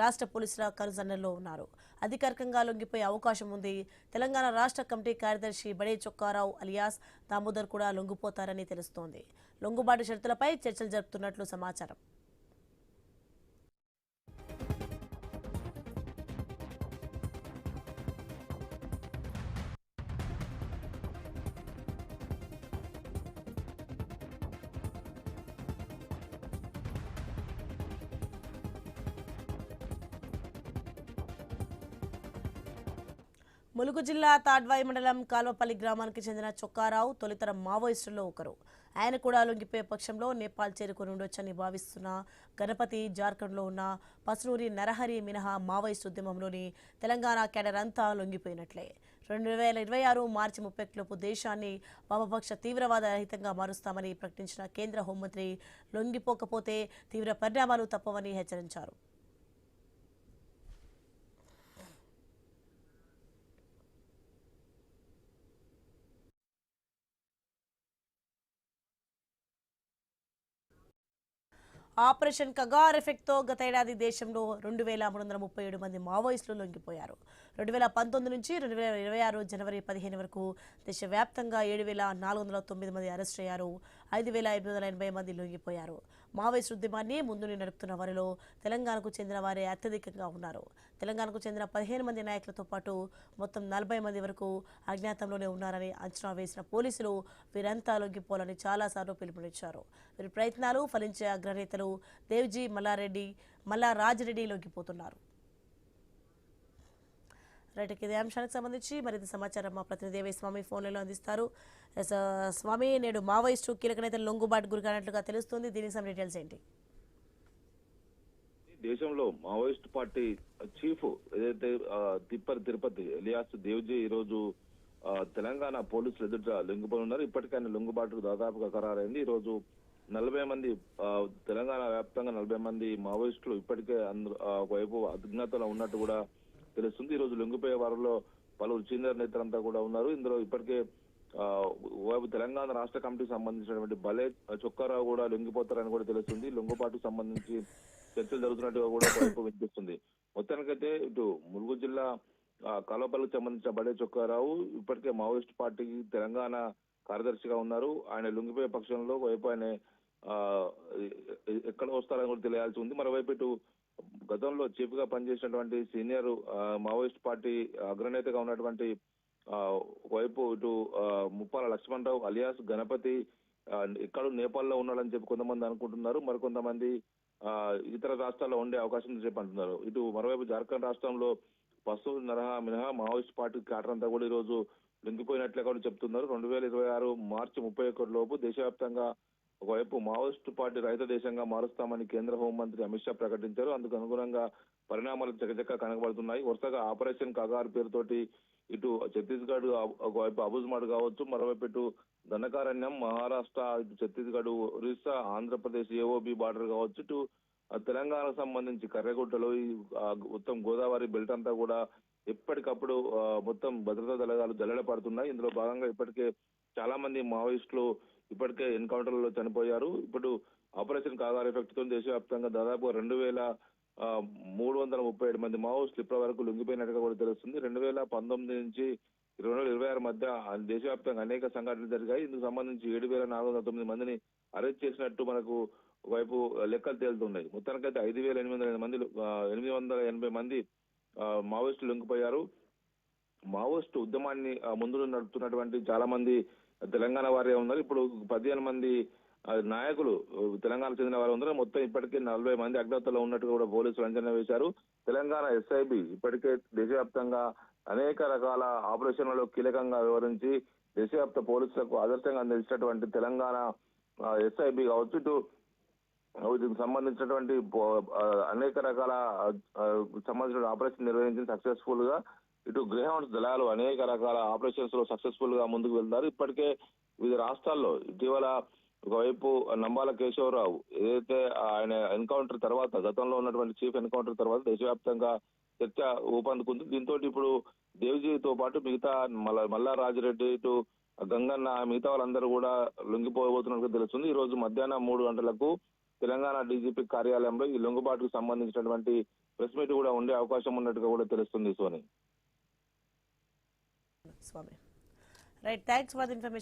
రాష్ట్ర పోలీసుల కనుసన్నల్లో ఉన్నారు. అధికారికంగా లొంగిపోయే అవకాశం ఉంది. తెలంగాణ రాష్ట్ర కమిటీ కార్యదర్శి బడే చొక్కారావు అలియాస్ దామోదర్ కూడా లొంగిపోతారని తెలుస్తోంది. లొంగుబాటు షరతులపై చర్చలు జరుపుతున్నట్లు సమాచారం. ములుగు జిల్లా తాడ్వాయి మండలం కాల్వపల్లి గ్రామానికి చెందిన చొక్కారావు తొలితరం మావోయిస్టుల్లో ఒకరు. ఆయన కూడా లొంగిపోయే పక్షంలో నేపాల్ చేరుకుని ఉండొచ్చని భావిస్తున్న గణపతి, జార్ఖండ్లో ఉన్న పసునూరి నరహరి మినహా మావోయిస్టు ఉద్యమంలోని తెలంగాణ కేడర్ అంతా లొంగిపోయినట్లే. 2026 మార్చి 31లోపు దేశాన్ని వామపక్ష తీవ్రవాద రహితంగా మారుస్తామని ప్రకటించిన కేంద్ర హోంమంత్రి లొంగిపోకపోతే తీవ్ర పరిణామాలు తప్పవని హెచ్చరించారు. ఆపరేషన్ కగార్ ఎఫెక్ట్తో గతేడాది దేశంలో 2337 మంది మావోయిస్టులు లొంగిపోయారు. 2019 నుంచి 2026 జనవరి 15 వరకు దేశవ్యాప్తంగా 7409 మంది అరెస్ట్ అయ్యారు. 5880 మంది లొంగిపోయారు. మావోయిస్టు ఉద్యమాన్ని ముందుని నడుపుతున్న వారిలో తెలంగాణకు చెందిన వారే అత్యధికంగా ఉన్నారు. తెలంగాణకు చెందిన 15 మంది నాయకులతో పాటు మొత్తం 40 మంది వరకు అజ్ఞాతంలోనే ఉన్నారని అంచనా వేసిన పోలీసులు వీరంతా లొంగిపోవాలని చాలాసార్లు పిలుపునిచ్చారు. వీరి ప్రయత్నాలు ఫలించే అగ్రనేతలు దేవ్జీ మల్లారాజిరెడ్డి లొంగిపోతున్నారు. రైట్, ఇదే అంశానికి సంబంధించి మరింత సమాచారం మా ప్రతినిధి దేవి స్వామి ఫోన్లలో అందిస్తారు. స్వామి, నేడు మావోయిస్టు కీలక నేతలు లొంగుబాటు గురికానట్లుగా తెలుస్తుంది. దీనికి సంబంధించిన డీటెయిల్స్ ఏంటి? దేశంలో మావోయిస్ట్ పార్టీ చీఫ్ ఏదైతే తిరుపతి ఎలియాస్ దేవ్జీ ఈ రోజు తెలంగాణ పోలీసులు ఎదుట లొంగిపోయి ఉన్నారు. ఇప్పటికే ఆయన లొంగుబాటు దాదాపుగా ఖరారైంది. ఈ రోజు 40 మంది తెలంగాణ వ్యాప్తంగా 40 మంది మావోయిస్టులు ఇప్పటికే ఒకవైపు అజ్ఞాతంలో ఉన్నట్టు కూడా తెలుస్తుంది. ఈ రోజు లొంగిపోయే వారిలో పలువురు సీనియర్ నేతలంతా కూడా ఉన్నారు. ఇందులో ఇప్పటికే తెలంగాణ రాష్ట్ర కమిటీకి సంబంధించినటువంటి బలే చొక్కారావు కూడా లొంగిపోతారని కూడా తెలుస్తుంది. లొంగుబాటుకు సంబంధించి చర్చలు జరుగుతున్నట్టుగా కూడా ఒకవైపు వినిపిస్తుంది. మొత్తానికైతే ఇటు ములుగు జిల్లా కాల్వపల్లికి సంబంధించిన బడే చొక్కారావు ఇప్పటికే మావోయిస్ట్ పార్టీకి తెలంగాణ కార్యదర్శిగా ఉన్నారు. ఆయన లొంగిపోయే పక్షంలో ఒకవైపు ఆయన ఎక్కడ వస్తారని కూడా తెలియాల్సి ఉంది. మరోవైపు ఇటు గతంలో చీఫ్ గా పనిచేసినటువంటి సీనియర్ మావోయిస్ట్ పార్టీ అగ్రనేతగా ఉన్నటువంటి ఒకవైపు ఇటు ముప్పాల లక్ష్మణరావు అలియాస్ గణపతి ఇక్కడ నేపాల్లో ఉన్నాడని చెప్పి కొంతమంది అనుకుంటున్నారు. మరికొంతమంది ఇతర రాష్ట్రాల్లో ఉండే అవకాశం ఉందని చెప్పి అంటున్నారు. ఇటు మరోవైపు జార్ఖండ్ రాష్ట్రంలో పసునూరి నరహరి మినహా మావోయిస్ట్ పార్టీ క్యాడర్ అంతా కూడా ఈ రోజు లొంగిపోయినట్లే కూడా చెప్తున్నారు. 2026 మార్చి 31 లోపు దేశవ్యాప్తంగా ఒకవైపు మావోయిస్టు పార్టీ రహిత దేశంగా మారుస్తామని కేంద్ర హోంమంత్రి అమిత్ షా ప్రకటించారు. అందుకు అనుగుణంగా పరిణామాలు చకచక్క కనబడుతున్నాయి. వరుసగా ఆపరేషన్ కగార్ పేరుతోటి ఇటు ఛత్తీస్గఢ్ ఒకవైపు అబుజ్మాడ్ కావచ్చు, మరోవైపు ఇటు దండకారణ్యం మహారాష్ట్ర, ఇటు ఛత్తీస్గఢ్, ఒరిస్సా, ఆంధ్రప్రదేశ్ ఏఓబి బార్డర్ కావచ్చు, ఇటు తెలంగాణకు సంబంధించి కర్రెగుట్టలో ఈ మొత్తం గోదావరి బెల్ట్ అంతా కూడా ఎప్పటికప్పుడు మొత్తం భద్రతా దళాలు జల్లెడ పడుతున్నాయి. ఇందులో భాగంగా ఇప్పటికే చాలా మంది మావోయిస్టులు ఇప్పటికే ఎన్కౌంటర్లలో చనిపోయారు. ఇప్పుడు ఆపరేషన్ కాగార్ ఎఫెక్ట్ తో దేశవ్యాప్తంగా దాదాపు 2337 మంది మావోయిస్టులు ఇప్పటి వరకు లొంగిపోయినట్టుగా కూడా తెలుస్తుంది. 2019 నుంచి 2026 మధ్య దేశవ్యాప్తంగా అనేక సంఘటనలు జరిగాయి. ఇందుకు సంబంధించి 7409 మందిని అరెస్ట్ చేసినట్టు మనకు ఒకవైపు లెక్కలు తేలుతున్నాయి. మొత్తానికైతే 880 మంది మావోయిస్టులు లొంగిపోయారు. మావోయిస్టు ఉద్యమాన్ని ముందు నడుపుతున్నటువంటి చాలా మంది తెలంగాణ వారే ఉన్నారు. ఇప్పుడు 15 మంది నాయకులు తెలంగాణ చెందిన వారు ఉన్నారు. మొత్తం ఇప్పటికే 40 మంది అజ్ఞాతంలో ఉన్నట్టుగా కూడా పోలీసులు అంచనా వేశారు. తెలంగాణ ఎస్ఐబి ఇప్పటికే దేశవ్యాప్తంగా అనేక రకాల ఆపరేషన్లలో కీలకంగా వ్యవహరించి దేశవ్యాప్త పోలీసులకు ఆదర్శంగా నిలిచినటువంటి తెలంగాణ ఎస్ఐబి కావచ్చు, ఇటు దీనికి సంబంధించినటువంటి అనేక రకాల సంబంధించిన ఆపరేషన్ నిర్వహించి సక్సెస్ఫుల్ గా ఇటు గ్రేహౌండ్స్ దళాలు అనేక రకాల ఆపరేషన్స్ లో సక్సెస్ఫుల్ గా ముందుకు వెళ్తారు. ఇప్పటికే వివిధ రాష్ట్రాల్లో ఇటీవల ఒకవైపు నంబాల కేశవరావు ఏదైతే ఆయన ఎన్కౌంటర్ తర్వాత గతంలో ఉన్నటువంటి చీఫ్ ఎన్కౌంటర్ తర్వాత దేశవ్యాప్తంగా చర్చ ఊపందుకుంది. దీంతో ఇప్పుడు దేవ్జీతో పాటు మిగతా మల్లారాజిరెడ్డి, ఇటు గంగన్న, మిగతా వాళ్ళందరూ కూడా లొంగిపోబోతున్నట్టు తెలుస్తుంది. ఈ రోజు మధ్యాహ్నం 3 గంటలకు తెలంగాణ డీజీపీ కార్యాలయంలో ఈ లొంగుబాటుకు సంబంధించినటువంటి ప్రెస్ మీట్ కూడా ఉండే అవకాశం ఉన్నట్టుగా కూడా తెలుస్తుంది సోని. Swami right, thanks for the information.